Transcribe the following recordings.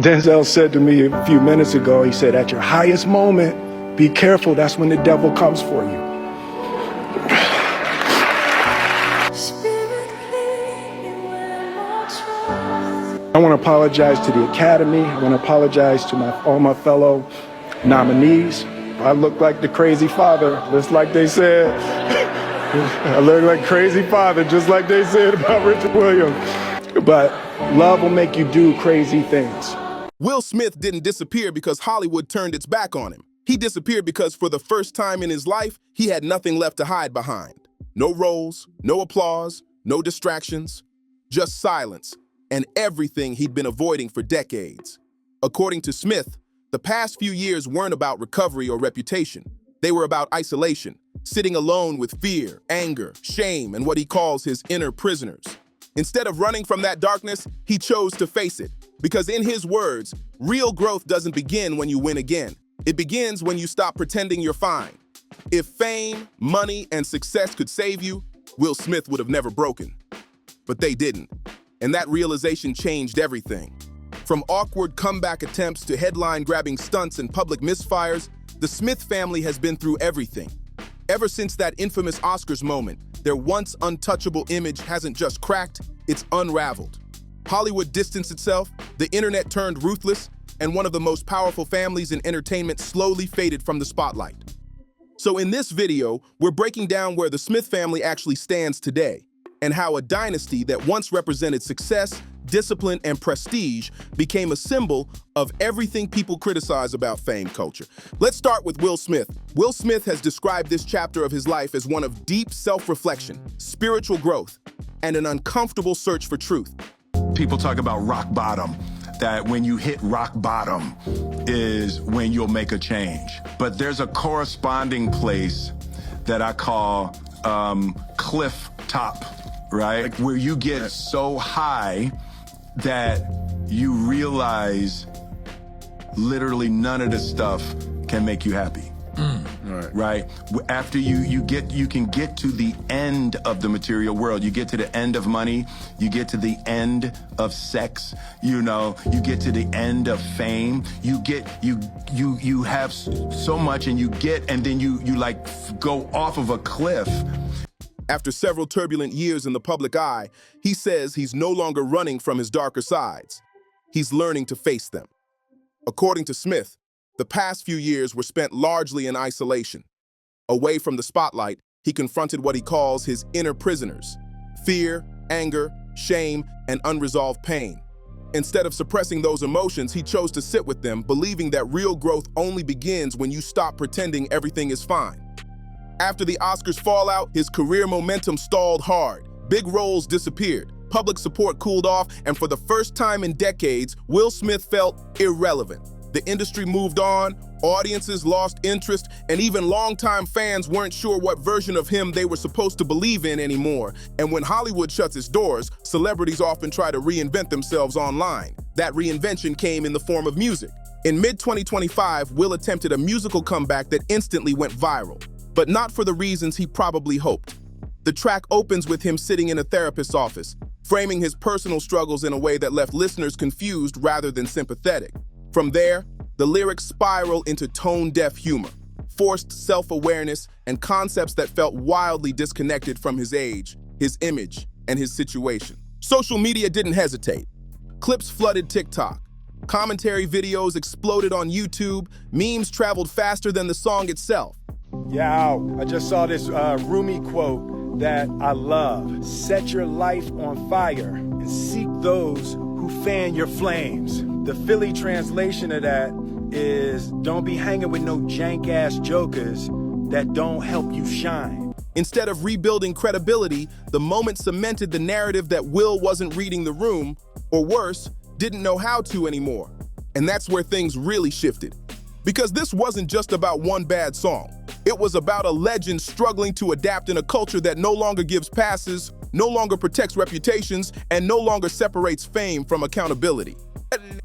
Denzel said to me a few minutes ago, he said, at your highest moment, be careful, that's when the devil comes for you. I want to apologize to the Academy. I want to apologize to all my fellow nominees. I look like the crazy father, just like they said. I look like crazy father, just like they said about Richard Williams. But love will make you do crazy things. Will Smith didn't disappear because Hollywood turned its back on him. He disappeared because for the first time in his life, he had nothing left to hide behind. No roles, no applause, no distractions, just silence and everything he'd been avoiding for decades. According to Smith, the past few years weren't about recovery or reputation. They were about isolation, sitting alone with fear, anger, shame, and what he calls his inner prisoners. Instead of running from that darkness, he chose to face it. Because in his words, real growth doesn't begin when you win again. It begins when you stop pretending you're fine. If fame, money, and success could save you, Will Smith would have never broken. But they didn't. And that realization changed everything. From awkward comeback attempts to headline-grabbing stunts and public misfires, the Smith family has been through everything. Ever since that infamous Oscars moment, their once untouchable image hasn't just cracked, it's unraveled. Hollywood distanced itself, the internet turned ruthless, and one of the most powerful families in entertainment slowly faded from the spotlight. So in this video, we're breaking down where the Smith family actually stands today, and how a dynasty that once represented success, discipline, and prestige became a symbol of everything people criticize about fame culture. Let's start with Will Smith. Will Smith has described this chapter of his life as one of deep self-reflection, spiritual growth, and an uncomfortable search for truth. People talk about rock bottom, that when you hit rock bottom is when you'll make a change. But there's a corresponding place that I call cliff top, right? Like where you get so high that you realize literally none of this stuff can make you happy. Right? After you can get to the end of the material world. You get to the end of money. You get to the end of sex. You get to the end of fame. You have so much and then you like go off of a cliff. After several turbulent years in the public eye, he says he's no longer running from his darker sides. He's learning to face them. According to Smith, the past few years were spent largely in isolation. Away from the spotlight, he confronted what he calls his inner prisoners: fear, anger, shame, and unresolved pain. Instead of suppressing those emotions, he chose to sit with them, believing that real growth only begins when you stop pretending everything is fine. After the Oscars fallout, his career momentum stalled hard. Big roles disappeared, public support cooled off, and for the first time in decades, Will Smith felt irrelevant. The industry moved on, audiences lost interest, and even longtime fans weren't sure what version of him they were supposed to believe in anymore. And when Hollywood shuts its doors, celebrities often try to reinvent themselves online. That reinvention came in the form of music. In mid-2025, Will attempted a musical comeback that instantly went viral, but not for the reasons he probably hoped. The track opens with him sitting in a therapist's office, framing his personal struggles in a way that left listeners confused rather than sympathetic. From there, the lyrics spiral into tone-deaf humor, forced self-awareness, and concepts that felt wildly disconnected from his age, his image, and his situation. Social media didn't hesitate. Clips flooded TikTok. Commentary videos exploded on YouTube. Memes traveled faster than the song itself. I just saw this Rumi quote that I love. Set your life on fire and seek those who fan your flames. The Philly translation of that is, don't be hanging with no jank-ass jokers that don't help you shine. Instead of rebuilding credibility, the moment cemented the narrative that Will wasn't reading the room, or worse, didn't know how to anymore. And that's where things really shifted. Because this wasn't just about one bad song. It was about a legend struggling to adapt in a culture that no longer gives passes, no longer protects reputations, and no longer separates fame from accountability.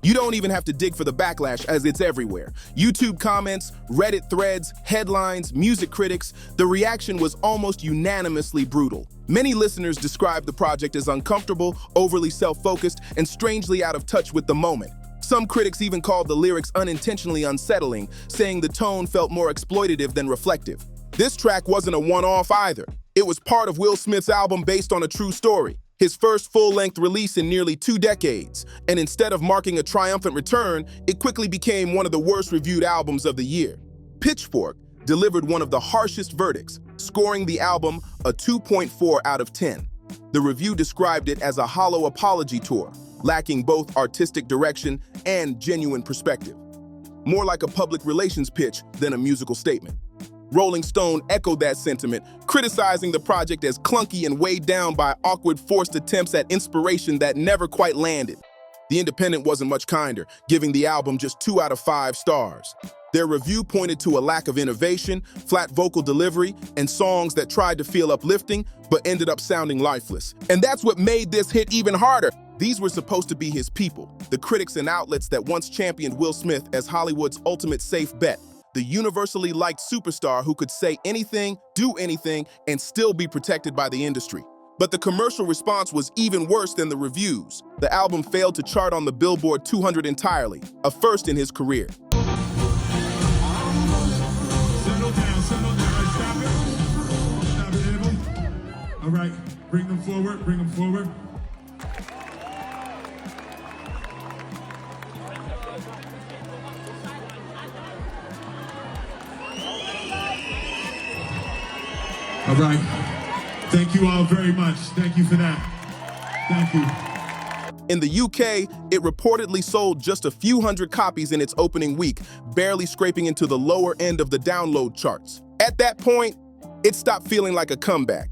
You don't even have to dig for the backlash, as it's everywhere. YouTube comments, Reddit threads, headlines, music critics. The reaction was almost unanimously brutal. Many listeners described the project as uncomfortable, overly self-focused, and strangely out of touch with the moment. Some critics even called the lyrics unintentionally unsettling, saying the tone felt more exploitative than reflective. This track wasn't a one-off either. It was part of Will Smith's album based on a true story, his first full-length release in nearly 2 decades, and instead of marking a triumphant return, it quickly became one of the worst-reviewed albums of the year. Pitchfork delivered one of the harshest verdicts, scoring the album a 2.4 out of 10. The review described it as a hollow apology tour, lacking both artistic direction and genuine perspective. More like a public relations pitch than a musical statement. Rolling Stone echoed that sentiment, criticizing the project as clunky and weighed down by awkward forced attempts at inspiration that never quite landed. The Independent wasn't much kinder, giving the album just 2 out of 5 stars. Their review pointed to a lack of innovation, flat vocal delivery, and songs that tried to feel uplifting but ended up sounding lifeless. And that's what made this hit even harder. These were supposed to be his people, the critics and outlets that once championed Will Smith as Hollywood's ultimate safe bet. The universally liked superstar who could say anything, do anything, and still be protected by the industry. But the commercial response was even worse than the reviews. The album failed to chart on the Billboard 200 entirely, a first in his career. Settle down, stop it, Abel. All right, bring them forward. All right. Thank you all very much. Thank you for that. Thank you. In the UK, it reportedly sold just a few hundred copies in its opening week, barely scraping into the lower end of the download charts. At that point, it stopped feeling like a comeback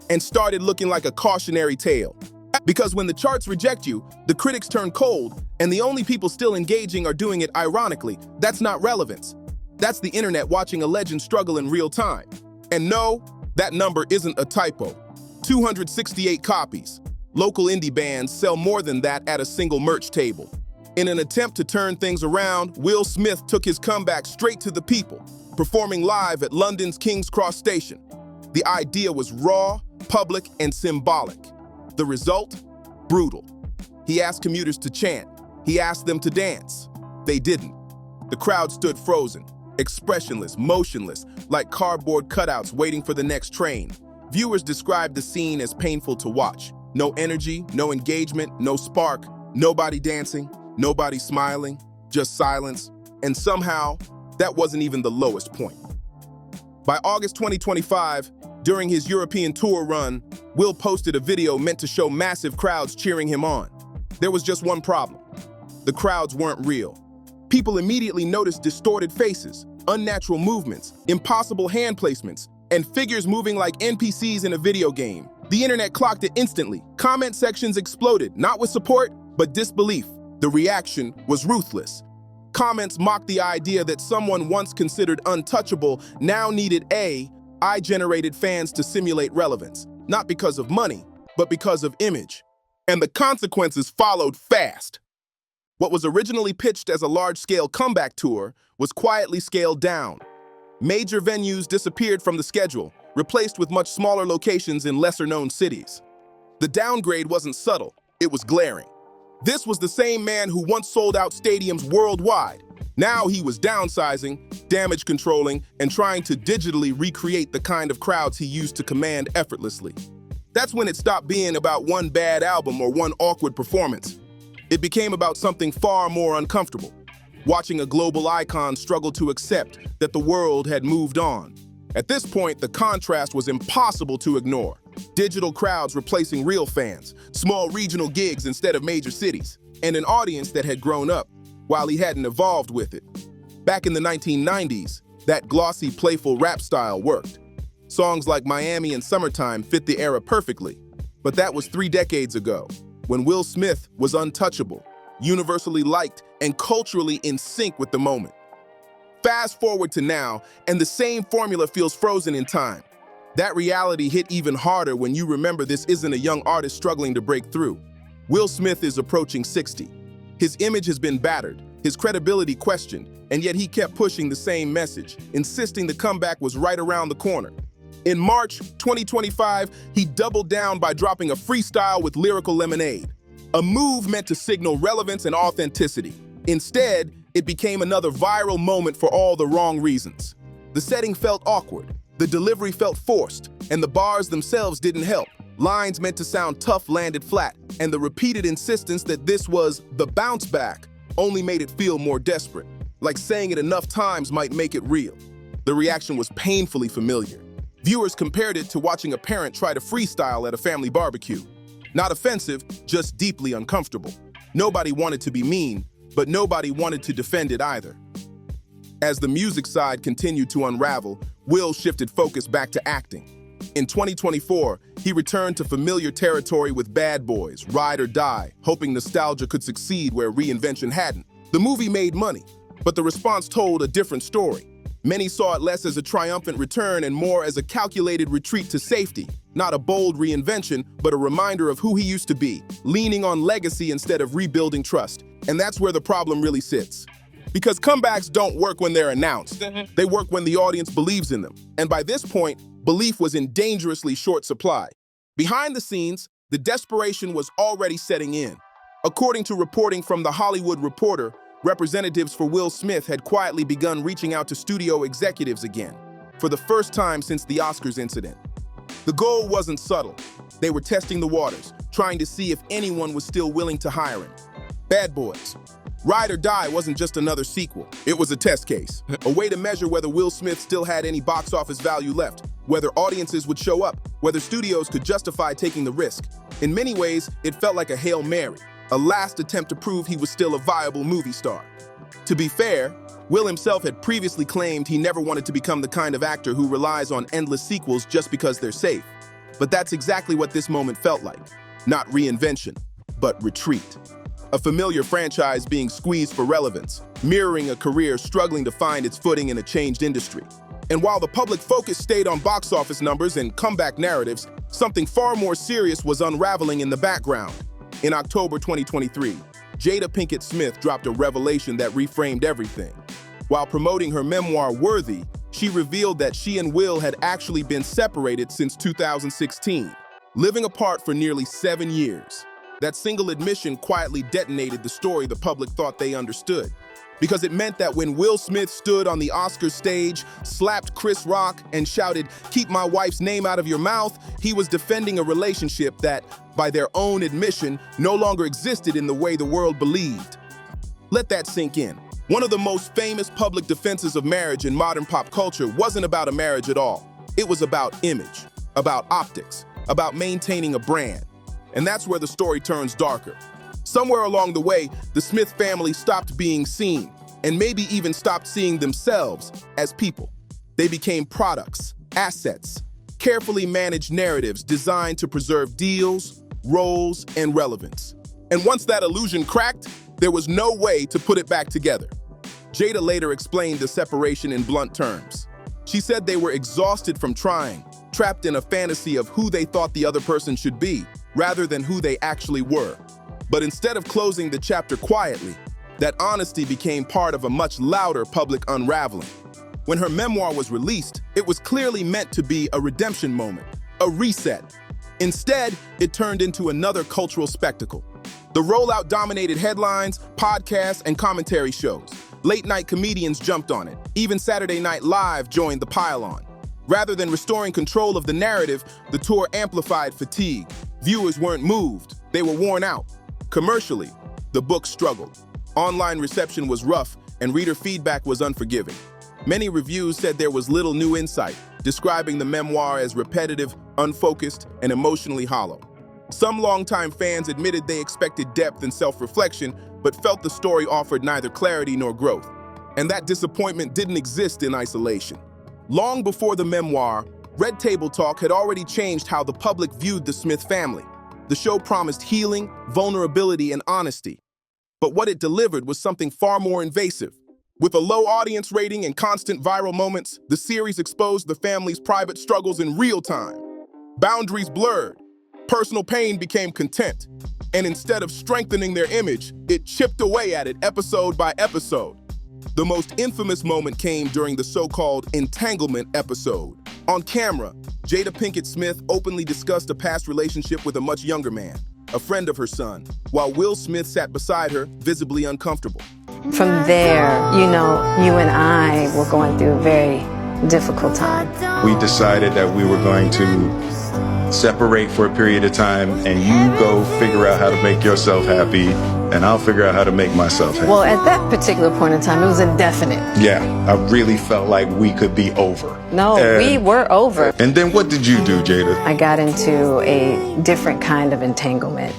and started looking like a cautionary tale. Because when the charts reject you, the critics turn cold, and the only people still engaging are doing it ironically. That's not relevance. That's the internet watching a legend struggle in real time. And no, that number isn't a typo. 268 copies. Local indie bands sell more than that at a single merch table. In an attempt to turn things around, Will Smith took his comeback straight to the people, performing live at London's King's Cross Station. The idea was raw, public, and symbolic. The result? Brutal. He asked commuters to chant. He asked them to dance. They didn't. The crowd stood frozen, expressionless, motionless, like cardboard cutouts waiting for the next train. Viewers described the scene as painful to watch. No energy, no engagement, no spark, nobody dancing, nobody smiling, just silence. And somehow, that wasn't even the lowest point. By August 2025, during his European tour run, Will posted a video meant to show massive crowds cheering him on. There was just one problem. The crowds weren't real. People immediately noticed distorted faces, unnatural movements, impossible hand placements, and figures moving like NPCs in a video game. The internet clocked it instantly. Comment sections exploded, not with support, but disbelief. The reaction was ruthless. Comments mocked the idea that someone once considered untouchable now needed AI-generated fans to simulate relevance, not because of money, but because of image. And the consequences followed fast. What was originally pitched as a large-scale comeback tour was quietly scaled down. Major venues disappeared from the schedule, replaced with much smaller locations in lesser-known cities. The downgrade wasn't subtle, it was glaring. This was the same man who once sold out stadiums worldwide. Now he was downsizing, damage controlling, and trying to digitally recreate the kind of crowds he used to command effortlessly. That's when it stopped being about one bad album or one awkward performance. It became about something far more uncomfortable. Watching a global icon struggle to accept that the world had moved on. At this point, the contrast was impossible to ignore. Digital crowds replacing real fans, small regional gigs instead of major cities, and an audience that had grown up while he hadn't evolved with it. Back in the 1990s, that glossy, playful rap style worked. Songs like Miami and Summertime fit the era perfectly. But that was 3 decades ago, when Will Smith was untouchable, universally liked, and culturally in sync with the moment. Fast forward to now, and the same formula feels frozen in time. That reality hit even harder when you remember this isn't a young artist struggling to break through. Will Smith is approaching 60. His image has been battered, his credibility questioned, and yet he kept pushing the same message, insisting the comeback was right around the corner. In March 2025, he doubled down by dropping a freestyle with Lyrical Lemonade, a move meant to signal relevance and authenticity. Instead, it became another viral moment for all the wrong reasons. The setting felt awkward, the delivery felt forced, and the bars themselves didn't help. Lines meant to sound tough landed flat, and the repeated insistence that this was the bounce back only made it feel more desperate, like saying it enough times might make it real. The reaction was painfully familiar. Viewers compared it to watching a parent try to freestyle at a family barbecue. Not offensive, just deeply uncomfortable. Nobody wanted to be mean, but nobody wanted to defend it either. As the music side continued to unravel, Will shifted focus back to acting. In 2024, he returned to familiar territory with Bad Boys, Ride or Die, hoping nostalgia could succeed where reinvention hadn't. The movie made money, but the response told a different story. Many saw it less as a triumphant return and more as a calculated retreat to safety. Not a bold reinvention, but a reminder of who he used to be, leaning on legacy instead of rebuilding trust. And that's where the problem really sits. Because comebacks don't work when they're announced. They work when the audience believes in them. And by this point, belief was in dangerously short supply. Behind the scenes, the desperation was already setting in. According to reporting from The Hollywood Reporter, representatives for Will Smith had quietly begun reaching out to studio executives again, for the first time since the Oscars incident. The goal wasn't subtle. They were testing the waters, trying to see if anyone was still willing to hire him. Bad Boys. Ride or Die wasn't just another sequel. It was a test case, a way to measure whether Will Smith still had any box office value left, whether audiences would show up, whether studios could justify taking the risk. In many ways, it felt like a Hail Mary, a last attempt to prove he was still a viable movie star. To be fair, Will himself had previously claimed he never wanted to become the kind of actor who relies on endless sequels just because they're safe. But that's exactly what this moment felt like. Not reinvention, but retreat. A familiar franchise being squeezed for relevance, mirroring a career struggling to find its footing in a changed industry. And while the public focus stayed on box office numbers and comeback narratives, something far more serious was unraveling in the background. In October 2023, Jada Pinkett Smith dropped a revelation that reframed everything. While promoting her memoir, Worthy, she revealed that she and Will had actually been separated since 2016, living apart for nearly 7 years. That single admission quietly detonated the story the public thought they understood. Because it meant that when Will Smith stood on the Oscars stage, slapped Chris Rock, and shouted, "Keep my wife's name out of your mouth," he was defending a relationship that, by their own admission, no longer existed in the way the world believed. Let that sink in. One of the most famous public defenses of marriage in modern pop culture wasn't about a marriage at all. It was about image, about optics, about maintaining a brand. And that's where the story turns darker. Somewhere along the way, the Smith family stopped being seen, and maybe even stopped seeing themselves as people. They became products, assets, carefully managed narratives designed to preserve deals, roles, and relevance. And once that illusion cracked, there was no way to put it back together. Jada later explained the separation in blunt terms. She said they were exhausted from trying, trapped in a fantasy of who they thought the other person should be, rather than who they actually were. But instead of closing the chapter quietly, that honesty became part of a much louder public unraveling. When her memoir was released, it was clearly meant to be a redemption moment, a reset. Instead, it turned into another cultural spectacle. The rollout dominated headlines, podcasts, and commentary shows. Late-night comedians jumped on it. Even Saturday Night Live joined the pile-on. Rather than restoring control of the narrative, the tour amplified fatigue. Viewers weren't moved, they were worn out. Commercially, the book struggled. Online reception was rough, and reader feedback was unforgiving. Many reviews said there was little new insight, describing the memoir as repetitive, unfocused, and emotionally hollow. Some longtime fans admitted they expected depth and self-reflection, but felt the story offered neither clarity nor growth. And that disappointment didn't exist in isolation. Long before the memoir, Red Table Talk had already changed how the public viewed the Smith family. The show promised healing, vulnerability, and honesty. But what it delivered was something far more invasive. With a low audience rating and constant viral moments, the series exposed the family's private struggles in real time. Boundaries blurred, personal pain became content, and instead of strengthening their image, it chipped away at it episode by episode. The most infamous moment came during the so-called entanglement episode. On camera, Jada Pinkett Smith openly discussed a past relationship with a much younger man, a friend of her son, while Will Smith sat beside her, visibly uncomfortable. From there, you and I were going through a very difficult time. We decided that we were going to separate for a period of time, and you go figure out how to make yourself happy, and I'll figure out how to make myself happy. Well, at that particular point in time, it was indefinite. Yeah, I really felt like we could be over. No, we were over. And then what did you do, Jada? I got into a different kind of entanglement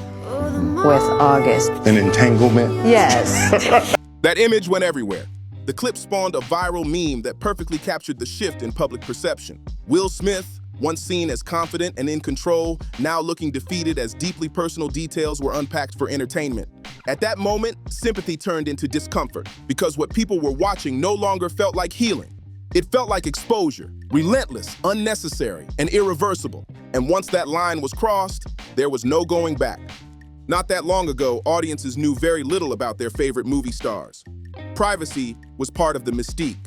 with August. An entanglement? Yes. That image went everywhere. The clip spawned a viral meme that perfectly captured the shift in public perception. Will Smith, once seen as confident and in control, now looking defeated as deeply personal details were unpacked for entertainment. At that moment, sympathy turned into discomfort because what people were watching no longer felt like healing. It felt like exposure, relentless, unnecessary, and irreversible. And once that line was crossed, there was no going back. Not that long ago, audiences knew very little about their favorite movie stars. Privacy was part of the mystique.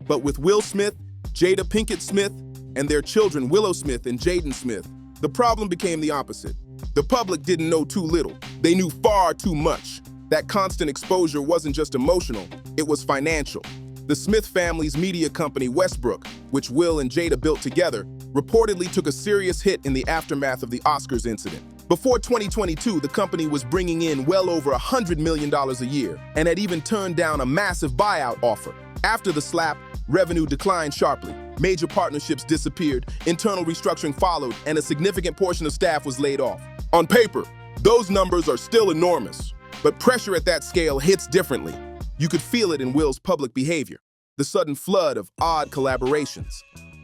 But with Will Smith, Jada Pinkett Smith, and their children Willow Smith and Jaden Smith, the problem became the opposite. The public didn't know too little. They knew far too much. That constant exposure wasn't just emotional, it was financial. The Smith family's media company, Westbrook, which Will and Jada built together, reportedly took a serious hit in the aftermath of the Oscars incident. Before 2022, the company was bringing in well over $100 million a year and had even turned down a massive buyout offer. After the slap, revenue declined sharply. Major partnerships disappeared, internal restructuring followed, and a significant portion of staff was laid off. On paper, those numbers are still enormous, but pressure at that scale hits differently. You could feel it in Will's public behavior, the sudden flood of odd collaborations,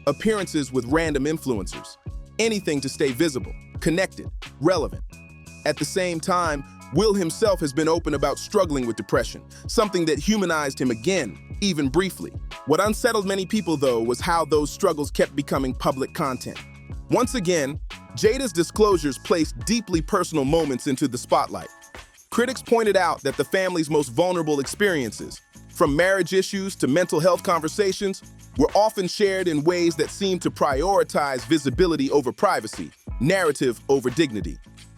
appearances with random influencers, anything to stay visible, connected, relevant. At the same time, Will himself has been open about struggling with depression, something that humanized him again, even briefly. What unsettled many people, though, was how those struggles kept becoming public content. Once again, Jada's disclosures placed deeply personal moments into the spotlight. Critics pointed out that the family's most vulnerable experiences, from marriage issues to mental health conversations, were often shared in ways that seemed to prioritize visibility over privacy, narrative over dignity.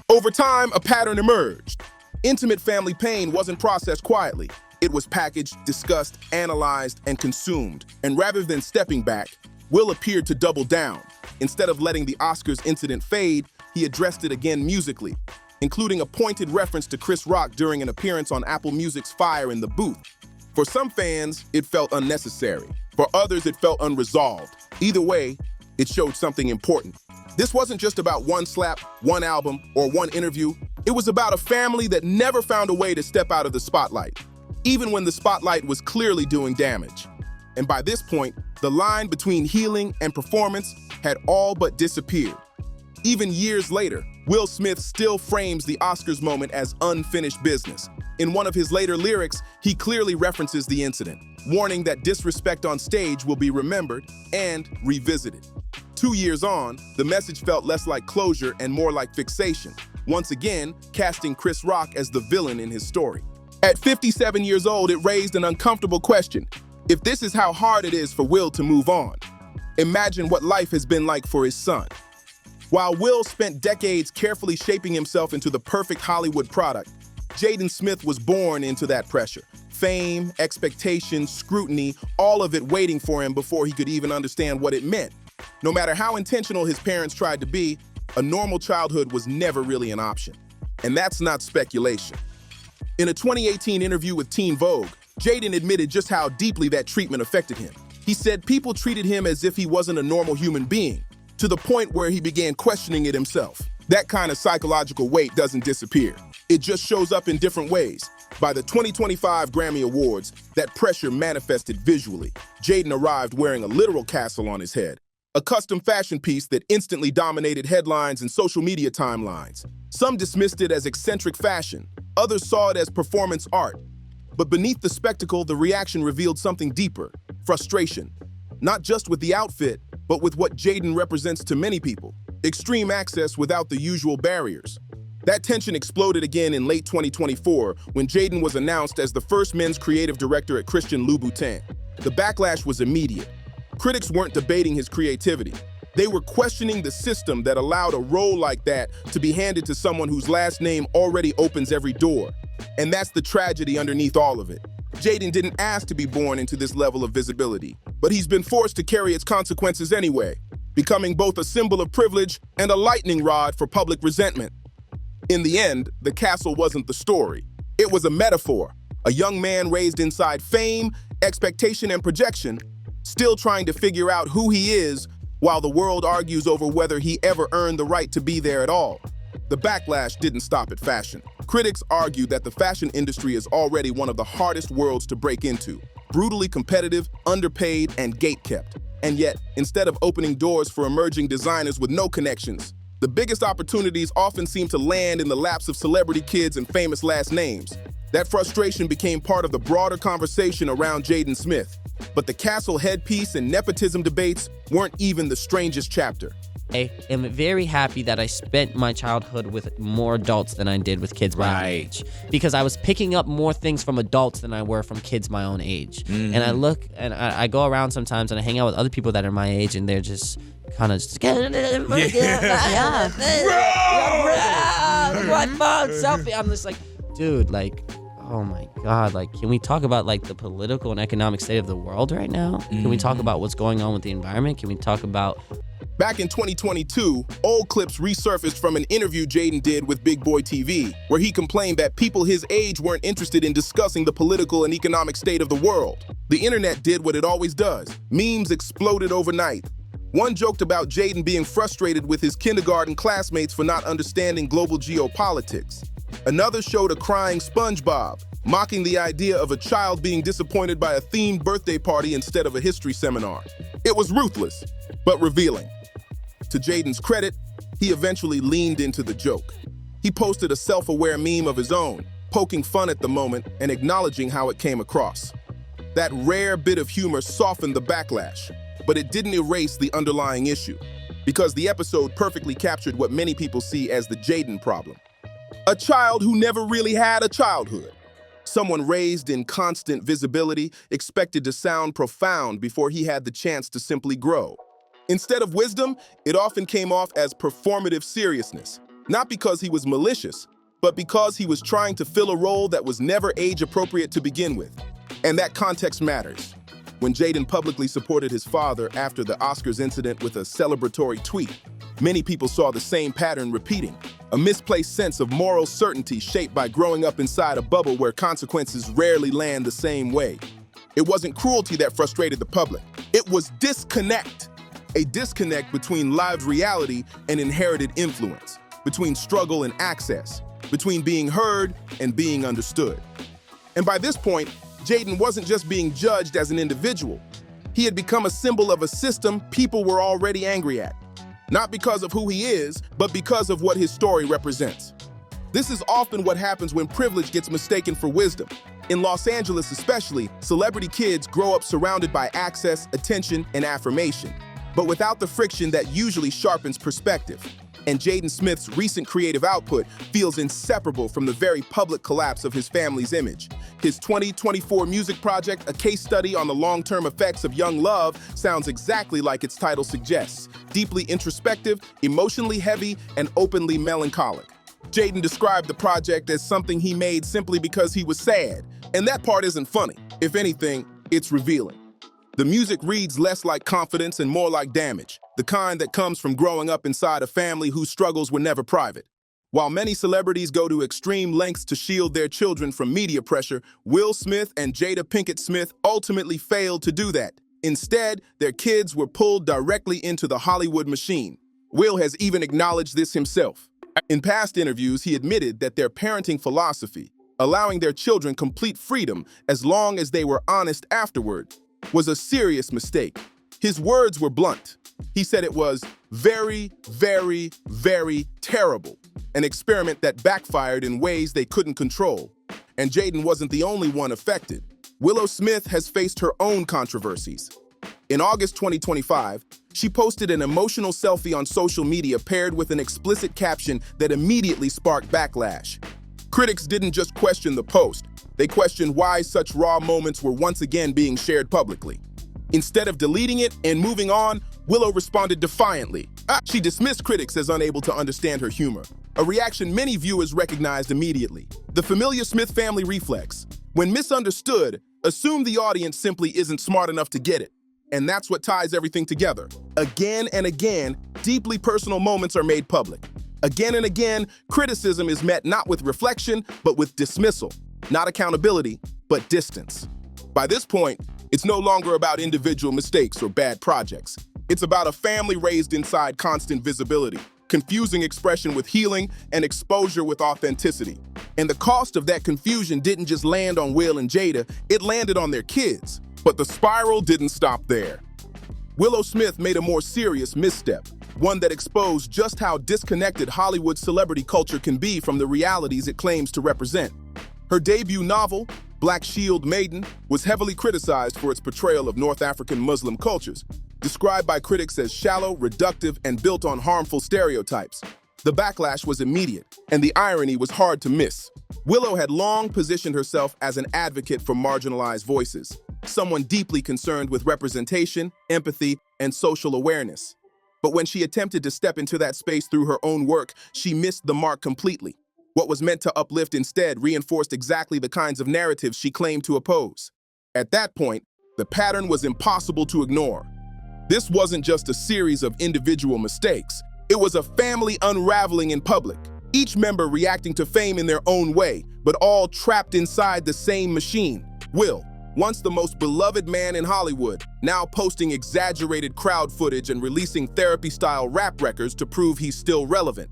Over time, a pattern emerged. Intimate family pain wasn't processed quietly. It was packaged, discussed, analyzed, and consumed. And rather than stepping back, Will appeared to double down. Instead of letting the Oscars incident fade, he addressed it again musically, including a pointed reference to Chris Rock during an appearance on Apple Music's Fire in the Booth. For some fans, it felt unnecessary. For others, it felt unresolved. Either way, it showed something important. This wasn't just about one slap, one album, or one interview. It was about a family that never found a way to step out of the spotlight, even when the spotlight was clearly doing damage. And by this point, the line between healing and performance had all but disappeared. Even years later, Will Smith still frames the Oscars moment as unfinished business. In one of his later lyrics, he clearly references the incident, warning that disrespect on stage will be remembered and revisited. 2 years on, the message felt less like closure and more like fixation, once again casting Chris Rock as the villain in his story. At 57 years old, it raised an uncomfortable question. If this is how hard it is for Will to move on, imagine what life has been like for his son. While Will spent decades carefully shaping himself into the perfect Hollywood product, Jaden Smith was born into that pressure. Fame, expectations, scrutiny, all of it waiting for him before he could even understand what it meant. No matter how intentional his parents tried to be, a normal childhood was never really an option. And that's not speculation. In a 2018 interview with Teen Vogue, Jaden admitted just how deeply that treatment affected him. He said people treated him as if he wasn't a normal human being, to the point where he began questioning it himself. That kind of psychological weight doesn't disappear. It just shows up in different ways. By the 2025 Grammy Awards, that pressure manifested visually. Jaden arrived wearing a literal castle on his head, a custom fashion piece that instantly dominated headlines and social media timelines. Some dismissed it as eccentric fashion, others saw it as performance art. But beneath the spectacle, the reaction revealed something deeper: frustration. Not just with the outfit, but with what Jaden represents to many people. Extreme access without the usual barriers. That tension exploded again in late 2024 when Jaden was announced as the first men's creative director at Christian Louboutin. The backlash was immediate. Critics weren't debating his creativity. They were questioning the system that allowed a role like that to be handed to someone whose last name already opens every door. And that's the tragedy underneath all of it. Jaden didn't ask to be born into this level of visibility, but he's been forced to carry its consequences anyway, becoming both a symbol of privilege and a lightning rod for public resentment. In the end, the castle wasn't the story. It was a metaphor, a young man raised inside fame, expectation, and projection, still trying to figure out who he is while the world argues over whether he ever earned the right to be there at all. The backlash didn't stop at fashion. Critics argue that the fashion industry is already one of the hardest worlds to break into, brutally competitive, underpaid, and gatekept. And yet, instead of opening doors for emerging designers with no connections, the biggest opportunities often seem to land in the laps of celebrity kids and famous last names. That frustration became part of the broader conversation around Jaden Smith. But the castle headpiece and nepotism debates weren't even the strangest chapter. I am very happy that I spent my childhood with more adults than I did with kids my own age, because I was picking up more things from adults than I were from kids my own age. And I look and I go around sometimes and I hang out with other people that are my age, and they're just kind of just my phone selfie. I'm just like, dude, like, oh my God, like, can we talk about like the political and economic state of the world right now? Can we talk about what's going on with the environment? Can we talk about... Back in 2022, old clips resurfaced from an interview Jaden did with Big Boy TV, where he complained that people his age weren't interested in discussing the political and economic state of the world. The internet did what it always does. Memes exploded overnight. One joked about Jaden being frustrated with his kindergarten classmates for not understanding global geopolitics. Another showed a crying SpongeBob, mocking the idea of a child being disappointed by a themed birthday party instead of a history seminar. It was ruthless, but revealing. To Jaden's credit, he eventually leaned into the joke. He posted a self-aware meme of his own, poking fun at the moment and acknowledging how it came across. That rare bit of humor softened the backlash, but it didn't erase the underlying issue, because the episode perfectly captured what many people see as the Jaden problem. A child who never really had a childhood. Someone raised in constant visibility, expected to sound profound before he had the chance to simply grow. Instead of wisdom, it often came off as performative seriousness, not because he was malicious, but because he was trying to fill a role that was never age-appropriate to begin with. And that context matters. When Jaden publicly supported his father after the Oscars incident with a celebratory tweet, many people saw the same pattern repeating, a misplaced sense of moral certainty shaped by growing up inside a bubble where consequences rarely land the same way. It wasn't cruelty that frustrated the public. It was disconnect. A disconnect between lived reality and inherited influence, between struggle and access, between being heard and being understood. And by this point, Jaden wasn't just being judged as an individual. He had become a symbol of a system people were already angry at. Not because of who he is, but because of what his story represents. This is often what happens when privilege gets mistaken for wisdom. In Los Angeles especially, celebrity kids grow up surrounded by access, attention, and affirmation, but without the friction that usually sharpens perspective. And Jaden Smith's recent creative output feels inseparable from the very public collapse of his family's image. His 2024 music project, a case study on the long-term effects of young love, sounds exactly like its title suggests: deeply introspective, emotionally heavy, and openly melancholic. Jaden described the project as something he made simply because he was sad, and that part isn't funny. If anything, it's revealing. The music reads less like confidence and more like damage, the kind that comes from growing up inside a family whose struggles were never private. While many celebrities go to extreme lengths to shield their children from media pressure, Will Smith and Jada Pinkett Smith ultimately failed to do that. Instead, their kids were pulled directly into the Hollywood machine. Will has even acknowledged this himself. In past interviews, he admitted that their parenting philosophy, allowing their children complete freedom as long as they were honest afterward, was a serious mistake. His words were blunt. He said it was very, very, very terrible, an experiment that backfired in ways they couldn't control. And Jaden wasn't the only one affected. Willow Smith has faced her own controversies. In August 2025, she posted an emotional selfie on social media paired with an explicit caption that immediately sparked backlash. Critics didn't just question the post, they questioned why such raw moments were once again being shared publicly. Instead of deleting it and moving on, Willow responded defiantly. She dismissed critics as unable to understand her humor, a reaction many viewers recognized immediately. The familiar Smith family reflex. When misunderstood, Assume the audience simply isn't smart enough to get it. And that's what ties everything together. Again and again, deeply personal moments are made public. Again and again, criticism is met not with reflection, but with dismissal. Not accountability, but distance. By this point, it's no longer about individual mistakes or bad projects. It's about a family raised inside constant visibility, confusing expression with healing, and exposure with authenticity. And the cost of that confusion didn't just land on Will and Jada, it landed on their kids. But the spiral didn't stop there. Willow Smith made a more serious misstep, one that exposed just how disconnected Hollywood celebrity culture can be from the realities it claims to represent. Her debut novel, Black Shield Maiden, was heavily criticized for its portrayal of North African Muslim cultures, described by critics as shallow, reductive, and built on harmful stereotypes. The backlash was immediate, and the irony was hard to miss. Willow had long positioned herself as an advocate for marginalized voices, someone deeply concerned with representation, empathy, and social awareness. But when she attempted to step into that space through her own work, she missed the mark completely. What was meant to uplift instead reinforced exactly the kinds of narratives she claimed to oppose. At that point, the pattern was impossible to ignore. This wasn't just a series of individual mistakes. It was a family unraveling in public, each member reacting to fame in their own way, but all trapped inside the same machine. Will, once the most beloved man in Hollywood, now posting exaggerated crowd footage and releasing therapy-style rap records to prove he's still relevant.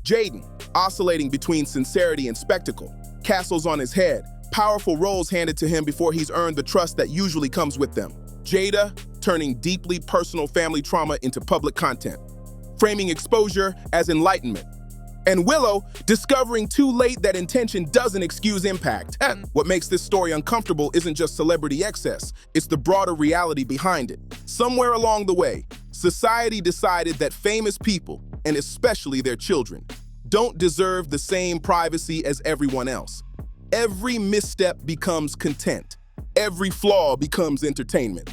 Jaden, oscillating between sincerity and spectacle, castles on his head, powerful roles handed to him before he's earned the trust that usually comes with them. Jada, turning deeply personal family trauma into public content, framing exposure as enlightenment. And Willow, discovering too late that intention doesn't excuse impact. What makes this story uncomfortable isn't just celebrity excess, it's the broader reality behind it. Somewhere along the way, society decided that famous people, and especially their children, don't deserve the same privacy as everyone else. Every misstep becomes content. Every flaw becomes entertainment.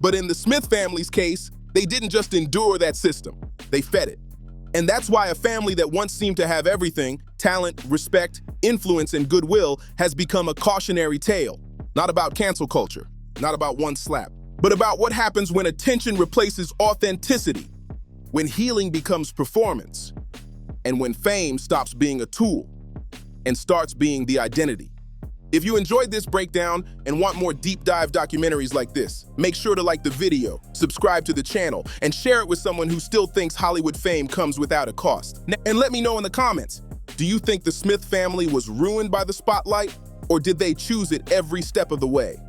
But in the Smith family's case, they didn't just endure that system, they fed it. And that's why a family that once seemed to have everything, talent, respect, influence, and goodwill, has become a cautionary tale. Not about cancel culture, not about one slap, but about what happens when attention replaces authenticity, when healing becomes performance, and when fame stops being a tool and starts being the identity. If you enjoyed this breakdown and want more deep dive documentaries like this, make sure to like the video, subscribe to the channel, and share it with someone who still thinks Hollywood fame comes without a cost. And let me know in the comments, do you think the Smith family was ruined by the spotlight, or did they choose it every step of the way?